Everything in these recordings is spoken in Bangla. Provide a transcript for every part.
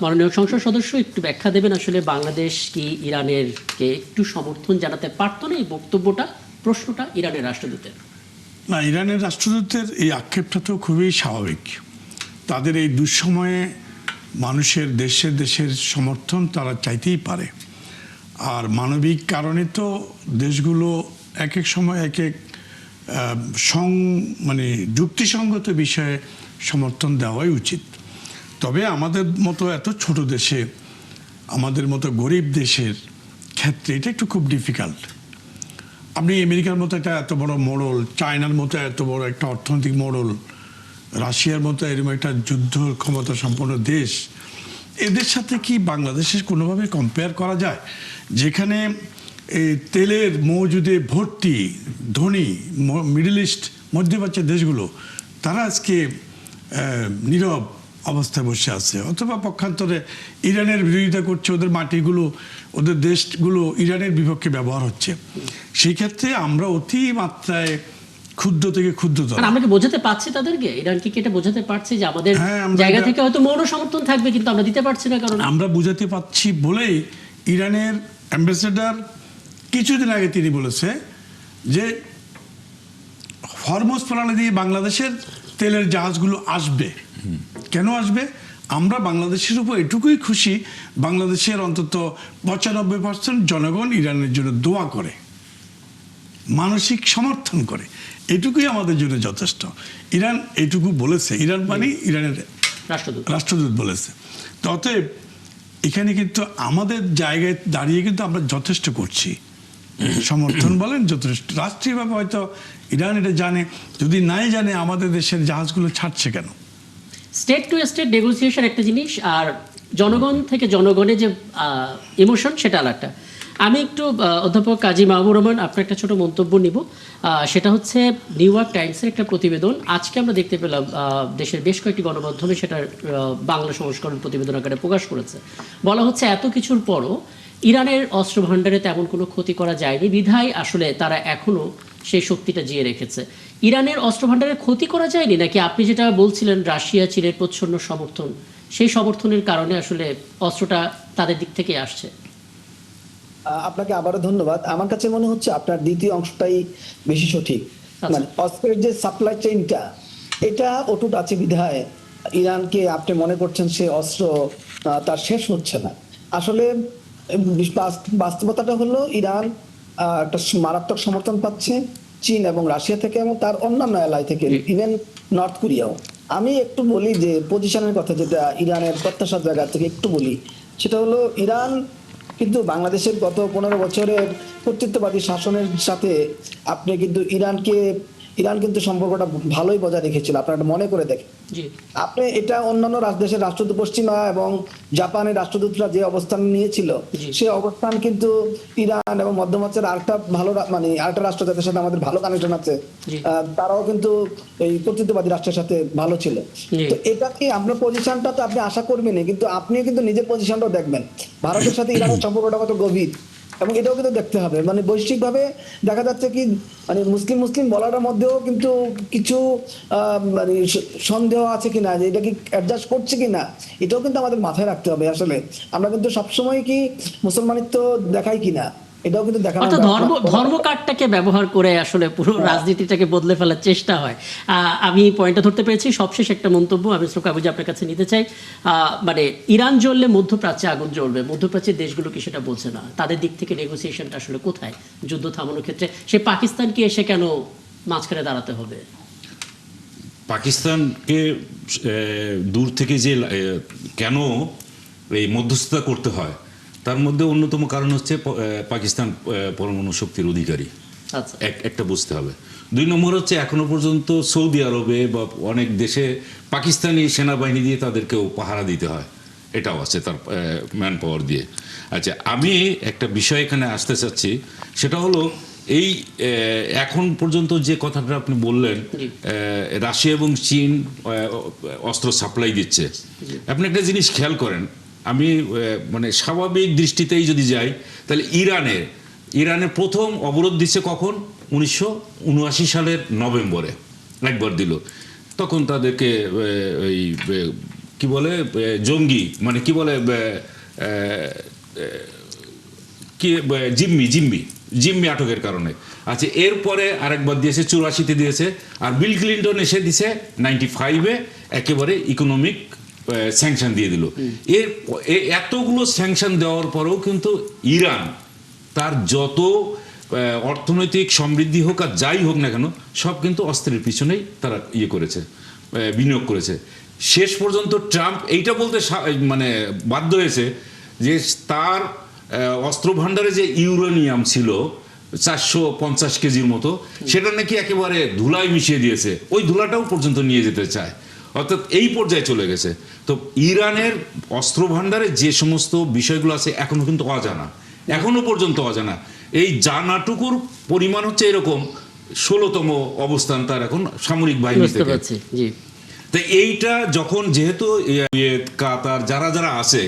মাননীয় সংসদ সদস্য একটু ব্যাখ্যা দেবেন আসলে বাংলাদেশ কি ইরানের কে একটু সমর্থন জানাতে পারতো না এই বক্তব্যটা প্রশ্নটা ইরানের রাষ্ট্রদূতের? না, ইরানের রাষ্ট্রদূতের এই আক্ষেপটা তো খুবই স্বাভাবিক। তাদের এই দুঃসময়ে মানুষের দেশের সমর্থন তারা চাইতেই পারে। আর মানবিক কারণে তো দেশগুলো এক এক সময় এক এক যুক্তিসঙ্গত বিষয়ে সমর্থন দেওয়াই উচিত। তবে আমাদের মতো এত ছোট দেশে, আমাদের মতো গরিব দেশের ক্ষেত্রে এটা একটু খুব ডিফিকাল্ট। আপনি আমেরিকার মতো একটা এত বড় মোড়ল, চায়নার মতো এত বড় একটা অর্থনৈতিক মোড়ল, রাশিয়ার মতো এরকম একটা যুদ্ধ ক্ষমতা সম্পন্ন দেশ, এদের সাথে কি বাংলাদেশের কোনোভাবে কম্পেয়ার করা যায়? যেখানে এই তেলের মজুদে ভর্তি ধনী মিডল ইস্ট মধ্যপ্রাচ্যের দেশগুলো, তারা আজকে নীরব অবস্থায় বসে আছে, অথবা পক্ষান্তরে ইরানের বিরোধিতা করছে, ওদের মাটিগুলো, ওদের দেশগুলো ইরানের বিপক্ষে ব্যবহার হচ্ছে। সেই ক্ষেত্রে আমরা অতি মাত্রায় ক্ষুদ্র থেকে ক্ষুদ্রতর। আমরা কি বোঝাতে পারছি তাদেরকে? ইরানকে কি এটা বোঝাতে পারছি যে আমাদের জায়গা থেকে হয়তো মৌন সমর্থন থাকবে, কিন্তু আমরা দিতে পারছি না? কারণ আমরা বুঝাতে পারছি বলেই ইরানের অ্যাম্বাসেডর কিছুদিন আগে তিনি বলেছে যে হরমুজ প্রণালী দিয়ে বাংলাদেশের তেলের জাহাজগুলো আসবে। কেন আসবে? আমরা বাংলাদেশের উপর এটুকুই খুশি, বাংলাদেশের অন্তত 95% জনগণ ইরানের জন্য দোয়া করে, মানসিক সমর্থন করে, এটুকুই আমাদের জন্য যথেষ্ট। ইরান এটুকু বলেছে, ইরান মানে ইরানের রাষ্ট্রদূত বলেছে। অতএব এখানে কিন্তু আমাদের জায়গায় দাঁড়িয়ে কিন্তু আমরা যথেষ্ট করছি, সমর্থন বলেন যথেষ্ট। রাষ্ট্রীয়ভাবে হয়তো ইরান এটা জানে, যদি নাই জানে আমাদের দেশের জাহাজগুলো ছাড়ছে কেন? স্টেট টু স্টেট নেগোসিয়েশন একটা জিনিস, আর জনগণ থেকে জনগণের যে ইমোশন সেটা আলাদা। আমি একটু অধ্যাপক কাজী মাহবুবুর রহমান আপনার একটা ছোট মন্তব্য নিব। সেটা হচ্ছে নিউ ইয়র্ক টাইমসের একটা প্রতিবেদন আজকে আমরা দেখতে পেলাম, দেশের বেশ কয়েকটি গণমাধ্যমে সেটার বাংলা সংস্করণ প্রতিবেদন আকারে প্রকাশ করেছে। বলা হচ্ছে এত কিছুর পরও ইরানের অস্ত্র ভাণ্ডারে তেমন কোনো ক্ষতি করা যায়নি, বিধায় আসলে তারা এখনো সেই শক্তিটা জিয়ে রেখেছে। ইরানের অস্ত্র ভাণ্ডারের ক্ষতি করা যায়নি, নাকি আপনি যেটা বলছিলেন রাশিয়া চীনের প্রচ্ছন্ন সমর্থন, সেই সমর্থনের কারণে আসলে অস্ত্রটা তাদের দিক থেকে আসছে? আপনাকে আবারও ধন্যবাদ। আমার কাছে মনে হচ্ছে আপনার দ্বিতীয় অংশটাই বেশি সঠিক। মানে অস্ত্রের যে সাপ্লাই চেইনটা, এটা অটুট আছে বিধায় ইরানকে আপনি মনে করছেন সে অস্ত্র তার শেষ হচ্ছে না। আসলে বাস্তবতাটা হলো ইরান একটা মারাত্মক সমর্থন পাচ্ছে চীন এবং রাশিয়া থেকে, এবং তার অন্যান্য এলাই থেকে, ইভেন নর্থ কোরিয়াও। আমি একটু বলি যে পজিশনের কথা, যেটা ইরানের প্রত্যাশার জায়গা থেকে একটু বলি, সেটা হলো ইরান কিন্তু বাংলাদেশের গত 15 বছরের কর্তৃত্ববাদী শাসনের সাথে আপনি কিন্তু ইরান কিন্তু সম্পর্কটা ভালোই বজায় রেখেছিল। আপনারা মনে করে দেখেন, আপনি এটা অন্যান্য দেশের রাষ্ট্রদূত, পশ্চিমা এবং জাপানের রাষ্ট্রদূতরা যে অবস্থান নিয়েছিল, সেই অবস্থান কিন্তু ইরান এবং মধ্যপ্রাচ্যের আরেকটা রাষ্ট্র যাদের সাথে আমাদের ভালো কানেকশন আছে, তারাও কিন্তু এই কর্তৃত্ববাদী রাষ্ট্রের সাথে ভালো ছিল। তো এটা কি আপনার পজিশনটা তো আপনি আশা করবেনই, কিন্তু আপনিও কিন্তু নিজের পজিশনটাও দেখবেন, ভারতের সাথে ইরানের সম্পর্কটা কত গভীর, এবং এটাও কিন্তু দেখতে হবে। মানে বৈশ্বিকভাবে দেখা যাচ্ছে কি, মানে মুসলিম বলাটার মধ্যেও কিন্তু কিছু মানে সন্দেহ আছে কিনা, যে এটা কি অ্যাডজাস্ট করছে কিনা, এটাও কিন্তু আমাদের মাথায় রাখতে হবে। আসলে আমরা কিন্তু সবসময় কি মুসলমানিত্ব দেখাই কিনা, এটাও কিন্তু দেখা। ধর্ম কার্ডটাকে ব্যবহার করে আসলে পুরো রাজনীতিটাকে বদলে ফেলার চেষ্টা হয়। আমি পয়েন্টটা ধরতে পেরেছি। সবশেষ একটা মন্তব্য আমি কাবুজি আপনার কাছে নিতে চাই। মানে ইরান জ্বললে মধ্যপ্রাচ্যে আগুন জ্বলবে, মধ্যপ্রাচ্যের দেশগুলো কি সেটা বলছে না? তাদের দিক থেকে নেগোসিয়েশনটা আসলে কোথায় যুদ্ধ থামানোর ক্ষেত্রে? সে পাকিস্তানকে এসে কেন মাঝখানে দাঁড়াতে হবে? পাকিস্তানকে দূর থেকে যে কেন এই মধ্যস্থতা করতে হয়, তার মধ্যে অন্যতম কারণ হচ্ছে পাকিস্তান পরমাণু শক্তির অধিকারী, একটা বুঝতে হবে। 2 নম্বর হচ্ছে এখনো পর্যন্ত সৌদি আরবে বা অনেক দেশে পাকিস্তানি সেনাবাহিনী দিয়ে তাদেরকেও পাহারা দিতে হয়, এটাও আছে তার ম্যান পাওয়ার দিয়ে। আচ্ছা, আমি একটা বিষয় এখানে আসতে চাচ্ছি, সেটা হলো এই এখন পর্যন্ত যে কথাটা আপনি বললেন, রাশিয়া এবং চীন অস্ত্র সাপ্লাই দিচ্ছে। আপনি একটা জিনিস খেয়াল করেন, আমি মানে স্বাভাবিক দৃষ্টিতেই যদি যাই, তাহলে ইরানে প্রথম অবরোধ দিচ্ছে কখন? 1979 সালের নভেম্বরে একবার দিল। তখন তাদেরকে কি বলে জঙ্গি, মানে কি বলে কি জিম্মি আটকের কারণে। আচ্ছা, এরপরে আরেকবার দিয়েছে 84-তে দিয়েছে, আর বিল ক্লিন্টন এসে দিছে 95-এ একেবারে ইকোনমিক স্যাংশন দিয়ে দিল। এতগুলো স্যাংশন দেওয়ার পরেও কিন্তু ইরান তার যত অর্থনৈতিক সমৃদ্ধি হোক আর যাই হোক না কেন, সব কিন্তু অস্ত্রের পিছনেই তারা করেছে, বিনিয়োগ করেছে। শেষ পর্যন্ত ট্রাম্প এইটা বলতে মানে বাধ্য হয়েছে যে তার অস্ত্র ভাণ্ডারে যে ইউরেনিয়াম ছিল 450 কেজির মতো, সেটা নাকি একেবারে ধুলায় মিশিয়ে দিয়েছে, ওই ধুলাটাও পর্যন্ত নিয়ে যেতে চায়। অর্থাৎ এই পর্যায়ে চলে গেছে। তো ইরানের অস্ত্র ভাণ্ডারে যে সমস্ত বিষয়গুলো আছে এখনো কিন্তু অজানা, এখনো পর্যন্ত অজানা। এই জানাটুকুর পরিমাণ হচ্ছে এরকম 16তম অবস্থান তার এখন সামরিক বাহিনী থেকে। তো এইটা যখন যেহেতু কাতার যারা আছে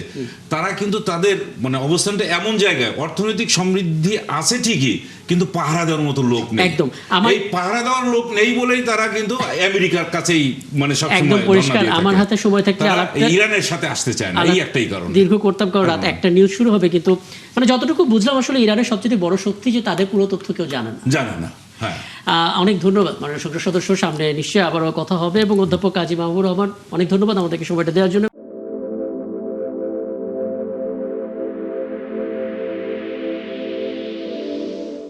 তারা কিন্তু তাদের মানে অবস্থানটা এমন জায়গায়, অর্থনৈতিক সমৃদ্ধি আছে ঠিকই, কিন্তু পাহারা দেওয়ার মতো লোক নেই। একদম এই পাহারা দেওয়ার লোক নেই বলেই তারা কিন্তু আমেরিকার কাছেই মানে সবসময় একদম পরিষ্কার। আমার হাতে সময় থাকলে ইরানের সাথে আসতে চায় না, এই একটাই কারণ। দীর্ঘ করতাম, কারণ রাত একটা নিউজ শুরু হবে, কিন্তু মানে যতটুকু বুঝলাম আসলে ইরানের সবচেয়ে বড় শক্তি যে তাদের পুরো তথ্য কেউ জানে না। হ্যাঁ, অনেক ধন্যবাদ মাননীয় সংসদ সদস্য। সামনে নিশ্চয়ই আবারও কথা হবে। এবং অধ্যাপক কাজী মাহবুবুর রহমান, অনেক ধন্যবাদ আমাদেরকে সময়টা দেওয়ার জন্য।